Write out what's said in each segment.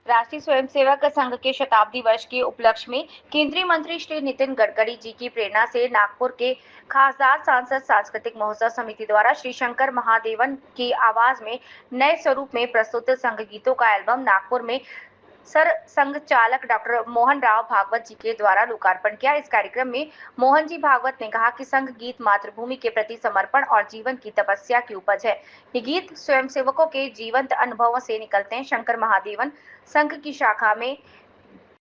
राष्ट्रीय स्वयंसेवक संघ के शताब्दी वर्ष के उपलक्ष्य में केंद्रीय मंत्री श्री नितिन गडकरी जी की प्रेरणा से नागपुर के खासदार सांसद सांस्कृतिक महोत्सव समिति द्वारा श्री शंकर महादेवन की आवाज में नए स्वरूप में प्रस्तुत संघ गीतों का एल्बम नागपुर में सर संघ चालक डॉक्टर मोहन राव भागवत जी के द्वारा लोकार्पण किया। इस कार्यक्रम में मोहन जी भागवत ने कहा कि संघ गीत मातृभूमि के प्रति समर्पण और जीवन की तपस्या की उपज है। ये गीत स्वयंसेवकों के जीवंत अनुभवों से निकलते हैं। शंकर महादेवन संघ की शाखा में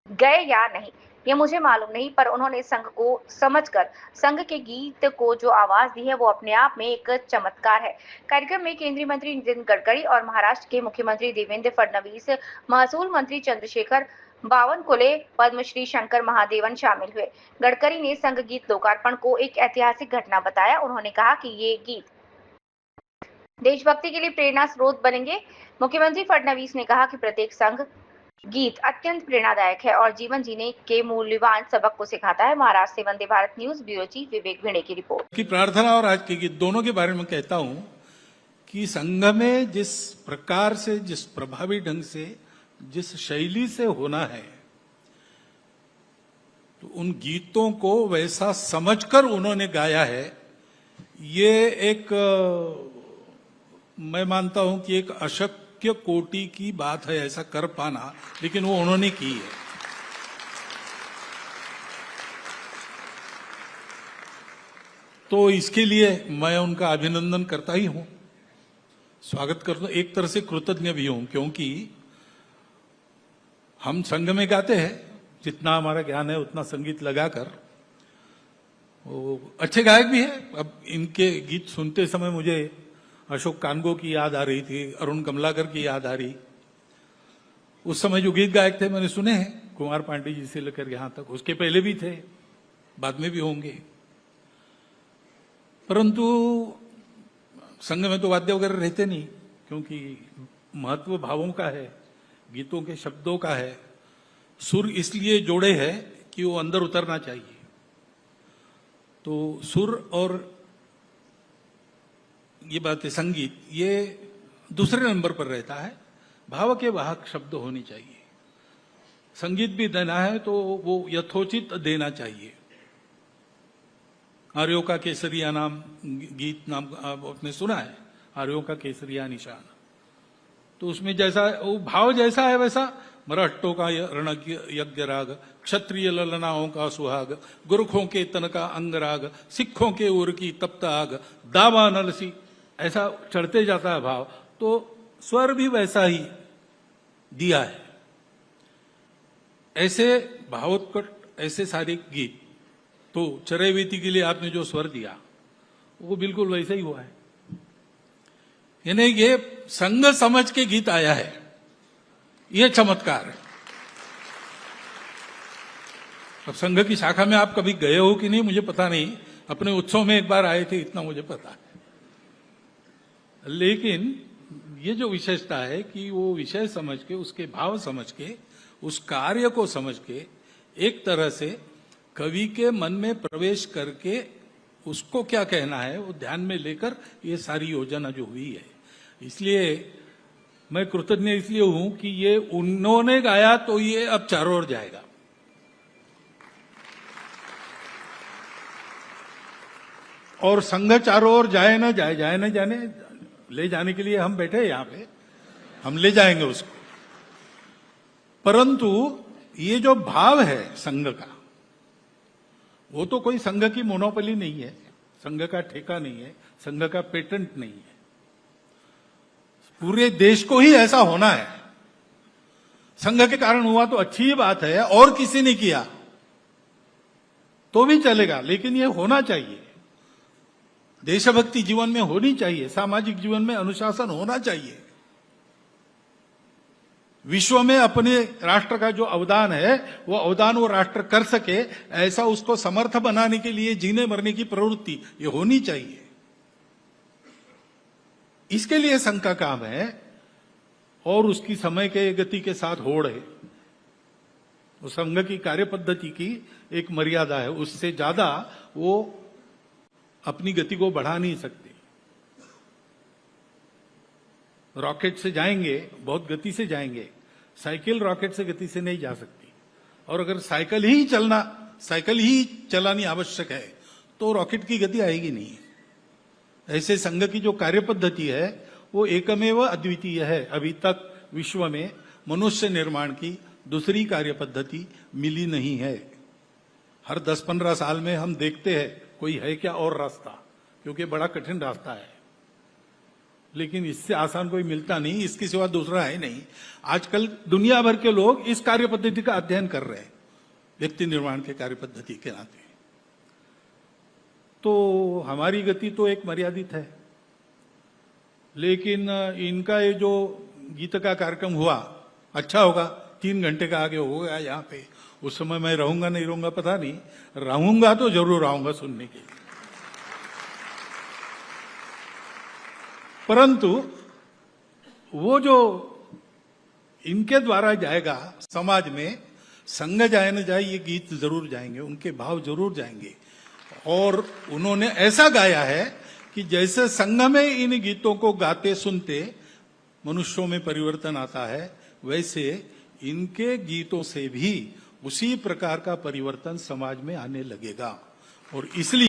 गए या नहीं ये मुझे मालूम नहीं, पर उन्होंने संघ को समझकर संघ के गीत को जो आवाज दी है वो अपने आप में एक चमत्कार है। कार्यक्रम में केंद्रीय मंत्री नितिन गडकरी और महाराष्ट्र के मुख्यमंत्री देवेंद्र फडणवीस, महसूल मंत्री चंद्रशेखर बावनकुले, पद्मश्री शंकर महादेवन शामिल हुए। गडकरी ने संघ गीत लोकार्पण को एक ऐतिहासिक घटना बताया। उन्होंने कहा कि ये गीत देशभक्ति के लिए प्रेरणा स्रोत बनेंगे। मुख्यमंत्री फडणवीस ने कहा कि प्रत्येक संघ गीत अत्यंत प्रेरणादायक है और जीवन जीने के मूल्यवान सबक को सिखाता है। महाराष्ट्र से Vande Bharat news bureau chief विवेक भिड़े की रिपोर्ट। की प्रार्थना और आज के गीत दोनों के बारे में कहता हूं कि संघ में जिस प्रकार से, जिस प्रभावी ढंग से, जिस शैली से होना है, तो उन गीतों को वैसा समझकर उन्होंने गाया है। ये एक, मैं मानता हूं कि एक अशक्य कोटि की बात है ऐसा कर पाना, लेकिन वो उन्होंने की है। तो इसके लिए मैं उनका अभिनंदन करता ही हूं, स्वागत करता, एक तरह से कृतज्ञ भी हूं, क्योंकि हम संघ में गाते हैं, जितना हमारा ज्ञान है उतना संगीत लगाकर। वो अच्छे गायक भी है। अब इनके गीत सुनते समय मुझे अशोक कानगो की याद आ रही थी, अरुण कमलाकर की याद आ रही। उस समय जो गीत गायक थे मैंने सुने हैं, कुमार पांडे जी से लेकर यहां तक, उसके पहले भी थे, बाद में भी होंगे। परंतु संघ में तो वाद्य वगैरह रहते नहीं, क्योंकि महत्व भावों का है, गीतों के शब्दों का है। सुर इसलिए जोड़े है कि वो अंदर उतरना चाहिए। तो सुर और ये बात है, संगीत ये दूसरे नंबर पर रहता है। भाव के वाहक शब्द होने चाहिए। संगीत भी देना है तो वो यथोचित देना चाहिए। आर्यों का केसरिया नाम गीत नाम आपने सुना है, आर्यों का केसरिया निशान। तो उसमें जैसा वो भाव जैसा है वैसा, मराठों का रण यज्ञ राग, क्षत्रिय ललनाओं का सुहाग, गुरखों के तन का अंगराग, सिखों के उर की तप्त आग, दावा नलसी, ऐसा चढ़ते जाता है भाव। तो स्वर भी वैसा ही दिया है। ऐसे भावोत्कट, ऐसे सारे गीत, तो चरैवेती के लिए आपने जो स्वर दिया वो बिल्कुल वैसा ही हुआ है। यानी ये संघ समझ के गीत आया है, ये चमत्कार है। अब संघ की शाखा में आप कभी गए हो कि नहीं मुझे पता नहीं, अपने उत्सव में एक बार आए थे इतना मुझे पता है। लेकिन ये जो विशेषता है कि वो विषय समझ के, उसके भाव समझ के, उस कार्य को समझ के, एक तरह से कवि के मन में प्रवेश करके उसको क्या कहना है वो ध्यान में लेकर ये सारी योजना जो हुई है। इसलिए मैं कृतज्ञ इसलिए हूं कि ये उन्होंने गाया तो ये अब चारों ओर जाएगा। और संघ चारों ओर जाए ना जाए, जाए ना जाने, ले जाने के लिए हम बैठे यहां पे, हम ले जाएंगे उसको। परंतु ये जो भाव है संघ का, वो तो कोई संघ की मोनोपोली नहीं है, संघ का ठेका नहीं है, संघ का पेटेंट नहीं है। पूरे देश को ही ऐसा होना है। संघ के कारण हुआ तो अच्छी बात है, और किसी ने किया तो भी चलेगा, लेकिन ये होना चाहिए। देशभक्ति जीवन में होनी चाहिए, सामाजिक जीवन में अनुशासन होना चाहिए। विश्व में अपने राष्ट्र का जो अवदान है वो अवदान वो राष्ट्र कर सके, ऐसा उसको समर्थ बनाने के लिए जीने मरने की प्रवृत्ति ये होनी चाहिए। इसके लिए संघ का काम है और उसकी समय के गति के साथ होड़ है। वो संघ की कार्य पद्धति की एक मर्यादा है, उससे ज्यादा वो अपनी गति को बढ़ा नहीं सकते। रॉकेट से जाएंगे, बहुत गति से जाएंगे, साइकिल रॉकेट से गति से नहीं जा सकती। और अगर साइकिल ही चलानी आवश्यक है तो रॉकेट की गति आएगी नहीं। ऐसे संघ की जो कार्य पद्धति है वो एकमेव अद्वितीय है। अभी तक विश्व में मनुष्य निर्माण की दूसरी कार्य पद्धति मिली नहीं है। हर 10-15 साल में हम देखते हैं कोई है क्या और रास्ता, क्योंकि बड़ा कठिन रास्ता है, लेकिन इससे आसान कोई मिलता नहीं, इसके सिवा दूसरा है नहीं। आजकल दुनिया भर के लोग इस कार्य पद्धति का अध्ययन कर रहे हैं, व्यक्ति निर्माण के कार्य पद्धति के नाते। तो हमारी गति तो एक मर्यादित है, लेकिन इनका ये जो गीत का कार्यक्रम हुआ अच्छा होगा, 3 घंटे का आगे हो गया यहाँ पे। उस समय मैं रहूंगा नहीं रहूंगा पता नहीं, रहूंगा तो जरूर आऊंगा सुनने के लिए। परंतु वो जो इनके द्वारा जाएगा समाज में, संघ जाए न जाए, ये गीत जरूर जाएंगे, उनके भाव जरूर जाएंगे। और उन्होंने ऐसा गाया है कि जैसे संघ में इन गीतों को गाते सुनते मनुष्यों में परिवर्तन आता है, वैसे इनके गीतों से भी उसी प्रकार का परिवर्तन समाज में आने लगेगा। और इसलिए